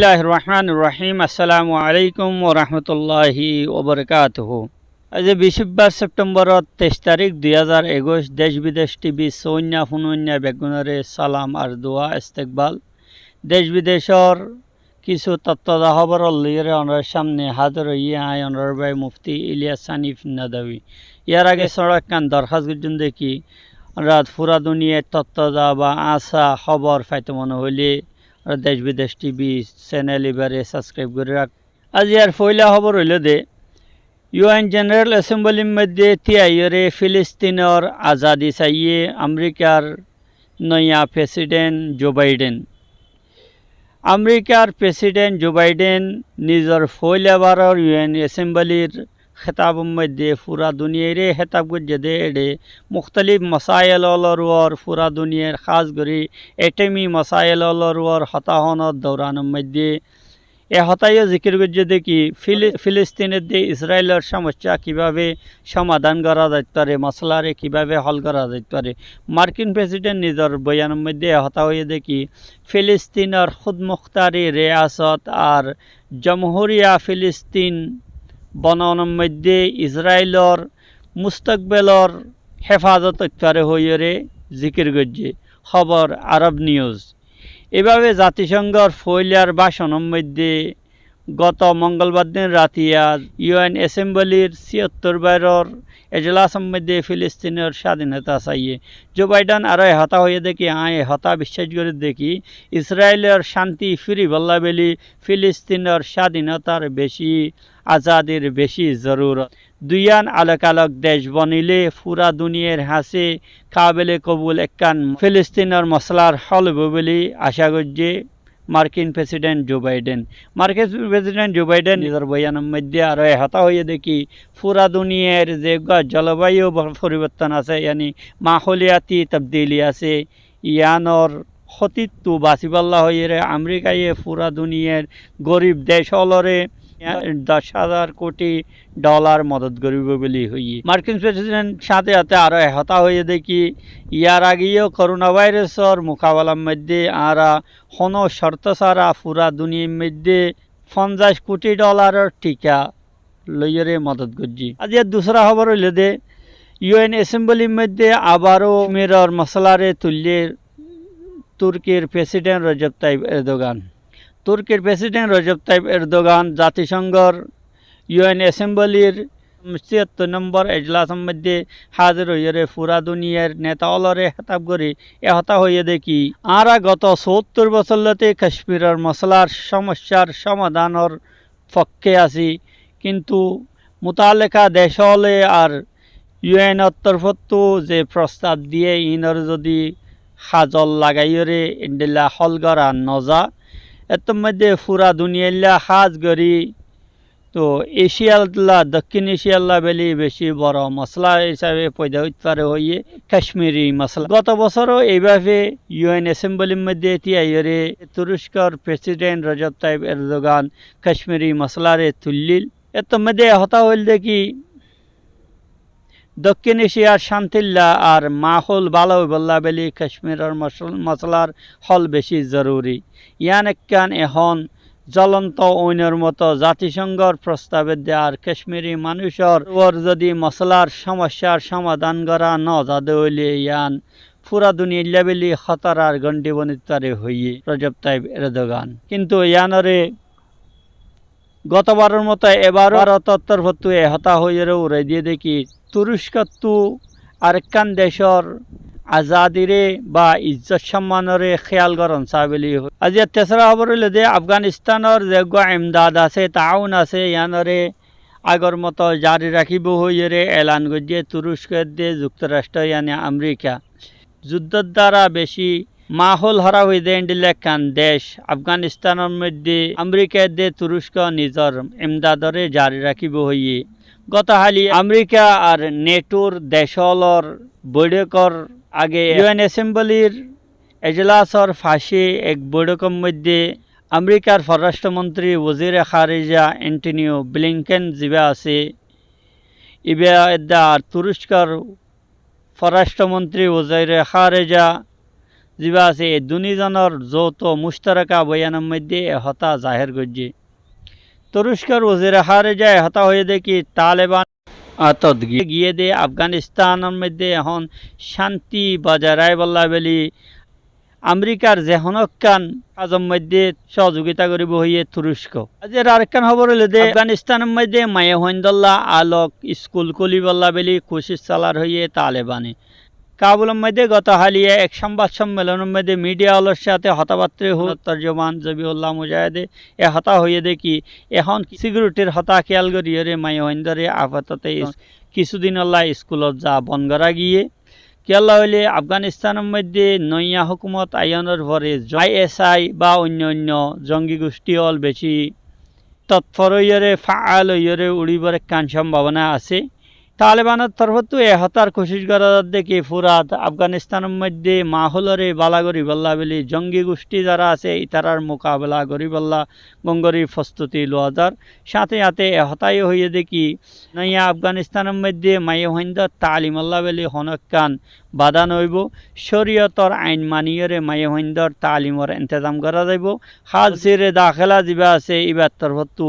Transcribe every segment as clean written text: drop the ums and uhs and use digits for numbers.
বিসমিল্লাহির রহমানির রহিম। আসসালামু আলাইকুম ওয়া রাহমাতুল্লাহি ওয়া বারাকাতুহু। আজ 20 সেপ্টেম্বরত 23 তারিখ 2021 দেশ বিদেশ টিভি সৈন্য হুনন্য বেগুনরে সালাম আর দোয়া ইস্তেকবাল। দেশ বিদেশর কিছু তত্ত্বদা খবর লইরে ওনার সামনে হাজির হইয়ে আয় ওনার ভাই মুফতি ইলিয়াস সানিফ নাদাবি। ইয়ার আগে সড়ক কান দরখাস্ত গুজন দেখি রাত পুরা দুনিয়ার তত্ত্বদা বা আসা খবর ফাইতে মনে হইলে দেশ বিদেশ টিভি চ্যানেল এবারে সাবস্ক্রাইব করে রাখ। আজ ইয়ার পয়লা খবর হইল দে ইউএন জেনারেল অ্যাসেম্বলির মধ্যে তিয়াইরে ফিলিস্তিনের আজাদি চাইয়ে আমেরিকার নয়া প্রেসিডেন্ট জো বাইডেন। আমেরিকার প্রেসিডেন্ট জো বাইডেন নিজের পয়লাবারের ইউএন অ্যাসেম্বলির খেতাবের মধ্যে পুরা দুনিয়ারে খেতাব করছে দে এডে মুখতলিফ মসাইলর পুরা দুনিয়ার খাস করে এটেমি মসাইলর হতাহনের দৌরানের মধ্যে এ হতাইও জিকির করছে দেখি ফিলিস্তিনের দিয়ে ইসরায়েলের সমস্যা কিভাবে সমাধান করা যেতে পারে, মশলারে কিভাবে হল করা যেতে পারে। মার্কিন প্রেসিডেন্ট নিজের বয়ানের মধ্যে হতা হয়ে দেখি ফিলিস্তিনের খুদমুখতারি রেয়াসত আর জমহুরিয়া ফিলিস্তিন বনানোর মধ্যে ইসরায়েলের মুস্তকবেলর হেফাজত করে হইরে জিকির করছে। খবর আরব নিউজ। এভাবে জাতিসংঘর ফয়লার ভাষণের মধ্যে গত মঙ্গলবার দিন রাতিয়া ইউএন অ্যাসেম্বলির ৭৬ বারের এজলাসের মধ্যে ফিলিস্তিনের স্বাধীনতা চাইয়ে জো বাইডেন আরও হতা হয়ে দেখি হতা বিশ্বাস করে দেখি ইসরায়েলের শান্তি ফিরি বল্লা বেলি ফিলিস্তিনের স্বাধীনতার বেশি আজাদির বেশি জরুরত। দুইয়ান আলোক আলোক দেশ বনিলে পুরা দুনিয়ার হাসে কাবেলে কবুল একখান ফিলিস্তিনের মশলার হল বলে আশা করছে মার্কিন প্রেসিডেন্ট জো বাইডেন। মার্কিন প্রেসিডেন্ট জো বাইডেন নিজের বয়ানের মধ্যে আরও হতা হয়ে দেখি পুরা দুনিয়ার যে জলবায়ু পরিবর্তন আছে ইয়ানি মাহলিয়াতি তবদিলি আছে ইয়ানোর ক্ষতিত্ব বাঁচিবাল্লা হয়ে আমেরিকায় পুরা দুনিয়ার গরিব দেশ হলরে $10,000 কোটি মদত করিব বলে হইয়ে মার্কিন প্রেসিডেন্ট সাথে সাথে আরও হতা হয়ে দেখি ইয়ার আগেও করোনা ভাইরাসের মোকাবেলার মধ্যে আরা কোনো শর্ত ছাড়া পুরা দুনিয়ার মধ্যে $50 কোটি টিকা লইরে মদত করছি। আজ দুসরা খবর হইল দে ইউএন অ্যাসেম্বলির মধ্যে আবারও মেরর মশলারে তুললে তুর্কির প্রেসিডেন্ট রজব তাইব এরদোগান। তুর্কির প্রেসিডেন্ট রজব তাইব এরদোগান জাতিসংঘর ইউএন অ্যাসেম্বলির ৭৬ নম্বর এজলাসের মধ্যে হাজির হইয়ে পুরা দুনিয়ার নেতা অলরে হেতাব করে হতা হয়ে দেখি আরা গত ৭০ বছরতে কাশ্মীরের মশলার সমস্যার সমাধানের পক্ষে আছি, কিন্তু মোতালেকা দেশ হলে আর ইউএনের তরফতো যে প্রস্তাব দিয়ে ইনর যদি হাজল লাগাইরে ইন্ডিল্লা হল করা নজা এর মধ্যে পুরা দুনিয়াল্লা হাজ গড়ি তো এশিয়াল্লা দক্ষিণ এশিয়াল্লা বেলি বেশি বড় মশলা হিসাবে পয়দা হইতে পারে হইয়ে কাশ্মীরি মশলা। গত বছরও এইভাবে ইউএন অ্যাসেম্বলির মধ্যে তিয়াইরে তুরস্কর president Recep Tayyip Erdogan Kashmiri মশলারে তুললিল। এর মধ্যে হতা হইল দেখি দক্ষিণ এশিয়ার শান্তিল্লা আর মাহল ভালো বল্লা বেলি কাশ্মীরের মশলার হল বেশি জরুরি। ইয়ান একখান এখন জ্বলন্ত ঐনের মতো জাতিসংঘর প্রস্তাবে দেওয়ার কাশ্মীরি মানুষের যদি মশলার সমস্যার সমাধান করা ন যাদে হইলে ইয়ান পুরা দুনিয়া লেবেলি খতরার গণ্ডি বনিতারে হইয়ে রজব তাইব এরদোগান। কিন্তু ইয়ানরে গতবারের মতো এবারও তত্ত্বরভত্তু হতা হয়ে উড়াই দিয়ে দেখি তুরস্কত্তু আরেকখান দেশের আজাদিরে বা ইজ্জত সম্মানরে খেয়াল করন চাবলি। আজ তেসরা খবর হইল যে আফগানিস্তানের যে ইমদাদ আছে তাউন আছে ইয়ানরে আগর মতো জারি রাখিব হইরে এলান করছে তুরস্কের দিয়ে যুক্তরাষ্ট্র ইয়ানি আমেরিকা যুদ্ধের দ্বারা বেশি মাহল হরা হয়ে দেয় একখান দেশ আফগানিস্তানের মধ্যে আমেরিকার দিয়ে তুরস্ক নিজের ইমদাদরে জারি রাখিব হইয়ে গতহালি আমেরিকা আর নেটোর দেশলর বৈঠকর আগে ইউএন অ্যাসেম্বলির এজলাসর ফাঁসি এক বৈঠকের মধ্যে আমেরিকার পররাষ্ট্রমন্ত্রী ওজির খারিজা অ্যান্টনিও ব্লিংকেন জিবা আছে ইবা আর তুরস্কর পররাষ্ট্রমন্ত্রী ওজির খারিজা যিবা আছে এই দুনিজনের যৌথ মুশতারাকা বয়ানের মধ্যে হতা জাহের করছে। তুরস্কের ওজির খারেজা হতা হয়ে দেখি তালেবান আতত গিয়ে দে আফগানিস্তানের মধ্যে এখন শান্তি বজায় রায় বল্লা বলি আমেরিকার যেহনকান কাজের মধ্যে সহযোগিতা করিব হইয়ে তুরস্ক। আজের আরেকখান খবর হইল যে আফগানিস্তানের মধ্যে মায়ে হইন্দল্লা আলোক স্কুল খুলি বল্লা বলি কোশিশ চালার হইয়ে তালেবানে। কাবুলের মধ্যে গত হালিয়ে এক সংবাদ সম্মেলনের মধ্যে মিডিয়া হলের সাথে হতাপাত্রী তর্জমান জবিউল্লাহ মুজাহিদে এ হতা হইয়ে দেখি এখন সিকিউরিটির হতা খেয়াল করিয়ে রে মায়ে হইন্দরে আপাতত কিছুদিন আল্লাহ স্কুলত যা বন করা গিয়ে কেলা হইলে আফগানিস্তানের মধ্যে নইয়া হুকুমত আইনের পরে আইএসআই বা অন্য অন্য জঙ্গি গোষ্ঠী হল বেশি তৎপর হইয়রে ফাল হইয়রে উড়িবার কান সম্ভাবনা আছে। তালেবানের তরফতো এ হতার কোশিশ করা দেখি ফুরাত আফগানিস্তানের মধ্যে মাহলরে বালা করি বল্লা বলি জঙ্গি গোষ্ঠী যারা আছে ইতারার মোকাবেলা করি বল্লা গঙ্গরির প্রস্তুতি লওয়া যার সাথে সাথে এ হতাই হইয়ে দেখি নইয়া আফগানিস্তানের মধ্যে মায়ে হইন্দর তালিম আল্লাহ বলি হনকান বাধা নইব শরীয়তর আইন মানিয়রে মায়ে হইন্দর তালিমর ইন্তজাম করা যাইব। হাজিরে দাখেলা যিবা আছে ইবার তরফতো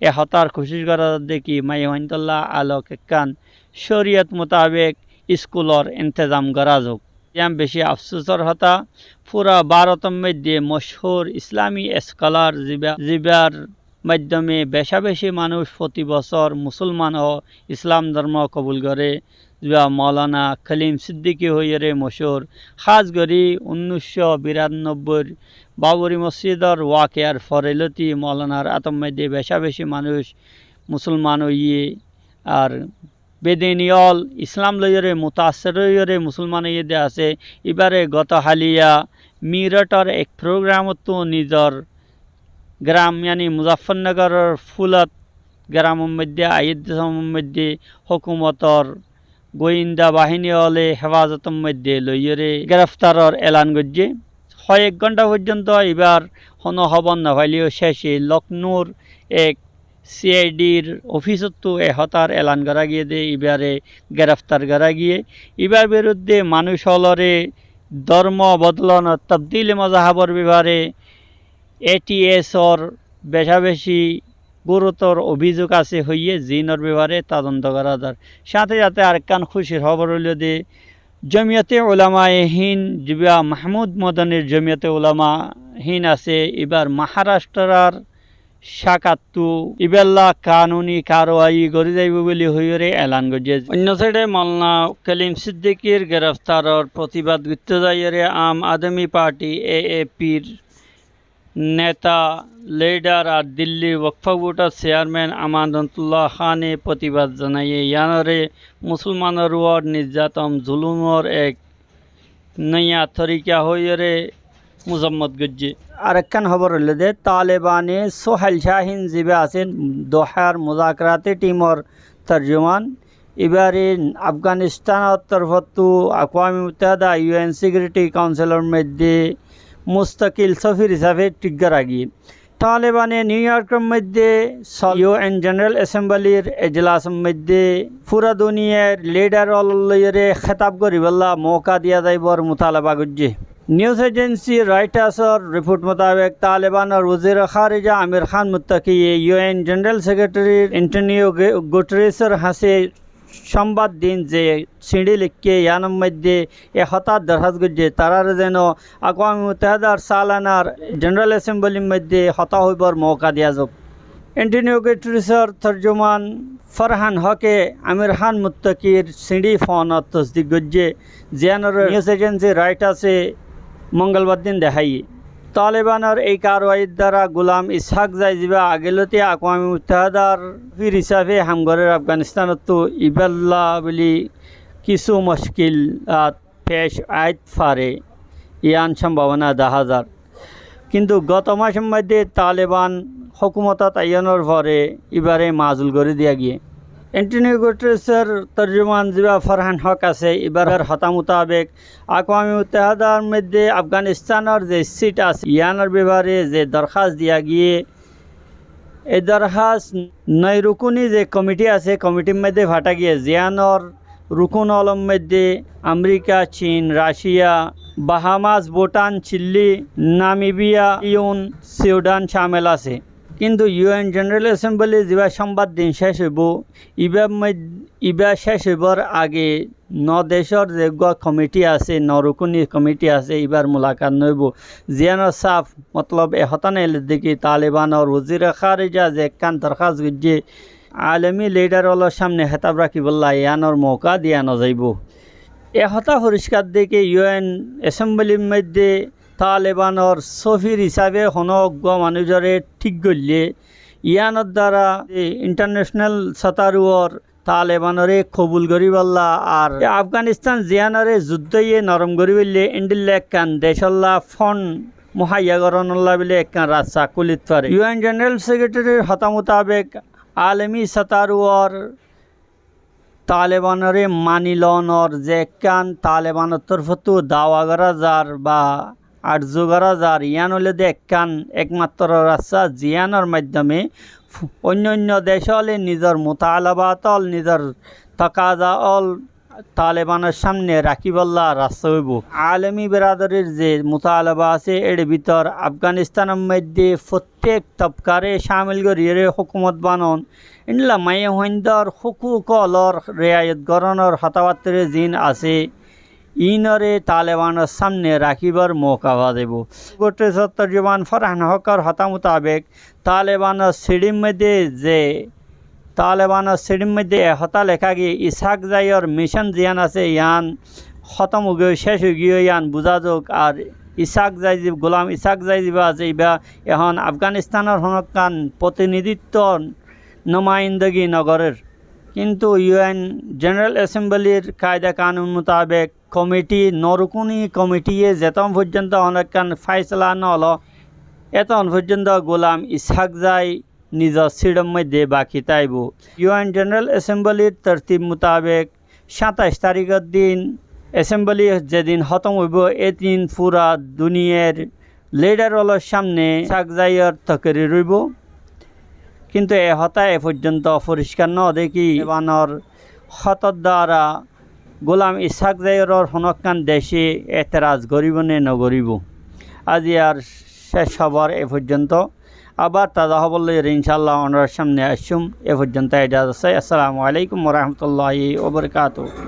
এ হতার কোশিশ করা দেখি মায়ে হইন্দল্লাহ আলোক কান শরীয়ত মোতাবেক স্কুলর ইন্তজাম করা যাক। ইয়াম বেশি আফসোসর হতা পুরা ভারতের মধ্যে মশহুর ইসলামী স্কলার জিবার মাধ্যমে বেশা বেশি মানুষ প্রতি বছর মুসলমান ও ইসলাম ধর্ম কবুল করে। যা মৌলানা খলিম সিদ্দিকী হইরে মশহুর খাস করি 1992 বাবরি মসজিদর ওয়াকেয়ার ফরেলতি মৌলানার আতম মধ্যে বেশা বেশি মানুষ মুসলমান হইয়ে আর বেদিনিয়ল ইসলাম লইরে মুতাসের হইরে মুসলমান হইয়ে আছে। এবারে গত হালিয়া মিরটর এক প্রোগ্রামত নিজর গ্রাম ইয়ানি মুজাফরনগরের ফুলত গ্রামের মধ্যে আইয়দের মধ্যে হুকুমতর গোয়েন্দা বাহিনী হলে হেফাজতের মধ্যে লইরে গ্রেফতারর এলান করছে। কয়েক ঘন্টা পর্যন্ত এবার হন খবর না পাইলেও শেষে লখনৌর এক সিআইডির অফিসতো এ হতার এলান করা গিয়ে দে এবারে গ্রেফতার করা গিয়ে এবার বিরুদ্ধে মানুষ হলরে ধর্ম বদলন তবদিল মজাহাবর ব্যাপারে এটিএসর বেশা বেশি গুরুতর অভিযোগ আছে হইয়ে জিনের ব্যাপারে তদন্ত করা যার। সাথে সাথে আরেকখান খুশির খবর হইল যে জমিয়তে উলামায়ে হিন্দ যিবা মাহমুদ মদনের জমিয়তে উলামা হিন্দ আছে এবার মহারাষ্ট্রার শাখাতো ইবেল্লা কানুনি কারওয়াই করে যাইব বলে হইরে এলান করছে। অন্য সাইডে মৌলানা খলিম সিদ্দিকীর গ্রেফতারর প্রতিবাদ করতে যাইরে আম আদমি পার্টি এএপির নেতা লিডার আর দিল্লি ওয়াকফ বোর্ডের চেয়ারম্যান আমানতুল্লাহ খানে প্রতিবাদ জানাইয়ে ইয়ানরে মুসলমানের উপর নির্যাতন জুলুমর এক নয়া তরিকা হইরে মুজম্মত গজ্জে। আরেকখান খবর হইল যে তালেবানে সোহেল শাহিন যিবা আছেন দোহার মুজাকরাতে টিমর তর্জমান এবারে আফগানিস্তানের তরফতো আকওয়ামে মুত্তাহিদা ইউএন সিকিউরিটি কাউন্সিলের মধ্যে মুস্তাকিল সফির হিসাবে টিকা গিয়ে তালেবানে নিউ ইয়র্কের মধ্যে ইউএন জেনারেল অ্যাসেম্বলির এজলাসের মধ্যে পুরা দুনিয়ার লিডার অলরে খেতাব করিবল্লা মৌকা দিয়া যাইবর মুতালাবা করছে। নিউজ এজেন্সি রয়টার্সর রিপোর্ট মোতাবেক তালেবানের ওজির খারিজা আমির খান মুত্তাকি ইউএন জেনারেল সেক্রেটারি অ্যান্টোনিও গুটেরেসের হাসে সংবাদ দিন যে সিঁড়ি লিখকে ইয়ানোর মধ্যে এ হঠাৎ দরখাস্ত করছে তারা যেন আকওয়ামে মুত্তাহিদার সালানার জেনারেল অ্যাসেম্বলির মধ্যে হতা হইবার মৌকা দেওয়া যাক। অ্যান্টোনিও গুটেরেসের তর্জমান ফরহান হকে আমির খান মুত্তাকির সিঁড়ি ফোনত তসদিক করছে জিয়ানোর নিউজ এজেন্সি রয়টার্সে মঙ্গলবার দিন দেখাই। তালেবানের এই কারওয়াইয়ের দ্বারা গোলাম ইসহাক যাইজিবা আগেলতে আকওয়ামে মুত্তাহিদার ফির হিসাবে হামগরের আফগানিস্তানতো ইবাল্লা বলি কিছু মুশকিল পেশ আইত পারে ইয়ান সম্ভাবনা দেখা যার। কিন্তু গত মাসের মধ্যে তালেবান হুকুমতত আইনের পরে এবারে মাজুল করে দিয়া গিয়ে অ্যান্টোনিও গুটেরেসের তর্জমান যিবা ফরহান হক আছে এবারের হতা মোতাবেক আকওয়ামে মুত্তাহিদার মধ্যে আফগানিস্তানের যে সিট আছে ইয়ানোর ব্যাপারে যে দরখাস্ত দিয়া গিয়ে এই দরখাস্ত নয় রুকুনি যে কমিটি আছে কমিটির মধ্যে ফাটা গিয়ে জিয়ানোর রুকুন আলম মধ্যে আমেরিকা, চীন, Russia, Bahamas, Bhutan, Chile, Namibia, Sudan শামিল আছে। কিন্তু ইউএন জেনারেল অ্যাসেম্বলি যেবা সংবাদ দিন শেষ হইব ইবা শেষ হইবার আগে দেশের যে কমিটি আছে রুকুনি কমিটি আছে এবার মোলাকাত নইব জিয়ানোর সাফ মতলব এহতানের দিকে তালেবানোর ওজির খারিজা যে কান দরখাস্ত গিয়ে আলমী লিডারগুলোর সামনে হেতাব রাখিবল্লা ইয়ানোর মৌকা দিয়া নযাইব। এহতা পরিষ্কার দিকে ইউএন অ্যাসেম্বলির মধ্যে তালেবানোর সফির হিসাবে হনজ্ঞ মানুষরে ঠিক করলে ইয়ানোর দ্বারা ইন্টারন্যাশনাল সতারুয়র তালেবানরে কবুল করিবল্লা আর আফগানিস্তান জিয়ানরে যুদ্ধ ইয়ে নরম করিবলে ইন্ডিল্লা একখান দেশল্লা ফন মুহাইয়া করণল্লা বলে একখান রাস্তা কুলিত পারে। ইউএন জেনারেল সেক্রেটারির হতা মোতাবেক আলমী সতারুয়র তালেবানরে মানিলনর যে একখান তালেবানের তরফতো দাওয়া করা যার বা আর্য করা যার ইয়ান হলে একখান একমাত্র রাস্তা জিয়ানোর মাধ্যমে অন্য দেশ হলে নিজের মোতালাবাতল নিজের তকাজা অল তালেবানের সামনে রাখিবল্লা রাস্তা হইব। আলমী বেরাদরির যে মোতালাবা আছে এর ভিতর আফগানিস্তানের মধ্যে প্রত্যেক তবকারে সামিল করিয়ে হুকুমত বানন ইনলা মায়ে হইন্দর হুকুকলর রেয়ায়ত গরণর হতাবাত্তরে জিন আছে ইনরে তালেবানের সামনে রাখিবার মৌকা দেব। গোটে তর্জমান ফরহান হকর হতা মোতাবেক তালেবানের সিডির মধ্যে হতা লেখা গিয়ে ইসাক জাইয়র মিশন জিয়ান আছে ইয়ান খতম হয়ে শেষ হয়ে গিয়ে ইয়ান বুঝা যোগ আর গোলাম ইসাক যাই যা আছে ইবা এখন আফগানিস্তানের হনকান প্রতিনিধিত্ব নমাইন্দগি নগরের। কিন্তু ইউএন জেনারেল অ্যাসেম্বলির কায়দা কানুন মোতাবেক কমিটি নরকুনি কমিটিয়ে যেতন পর্যন্ত অনেকখান ফাইসলা নল এতন পর্যন্ত গোলাম ইসাক যাই নিজের সিডম মধ্যে বাকি তাইব। ইউএন জেনারেল অ্যাসেম্বলির তরতিব মোতাবেক 27 তারিখের দিন অ্যাসেম্বলি যেদিন খতম হইব এদিন পুরা দুনিয়ার লিডারগুলোর সামনে ইসাক যাইয়ের তকরি রইব। কিন্তু এ হতা এ পর্যন্ত পরিষ্কার ন দেখি বানর খতর দ্বারা গোলাম ইসাক জাইয়র হনকান দেশে এতরাজ করিব নে নগরিব। আজি আর শেষ হবার এ পর্যন্ত আবার তাজা হবলে ইনশাল্লাহ ওনার সামনে আসুম। এ পর্যন্ত এটা আছে। আসসালামু আলাইকুম ওয়া রাহমাতুল্লাহি ওয়া বারাকাতুহু।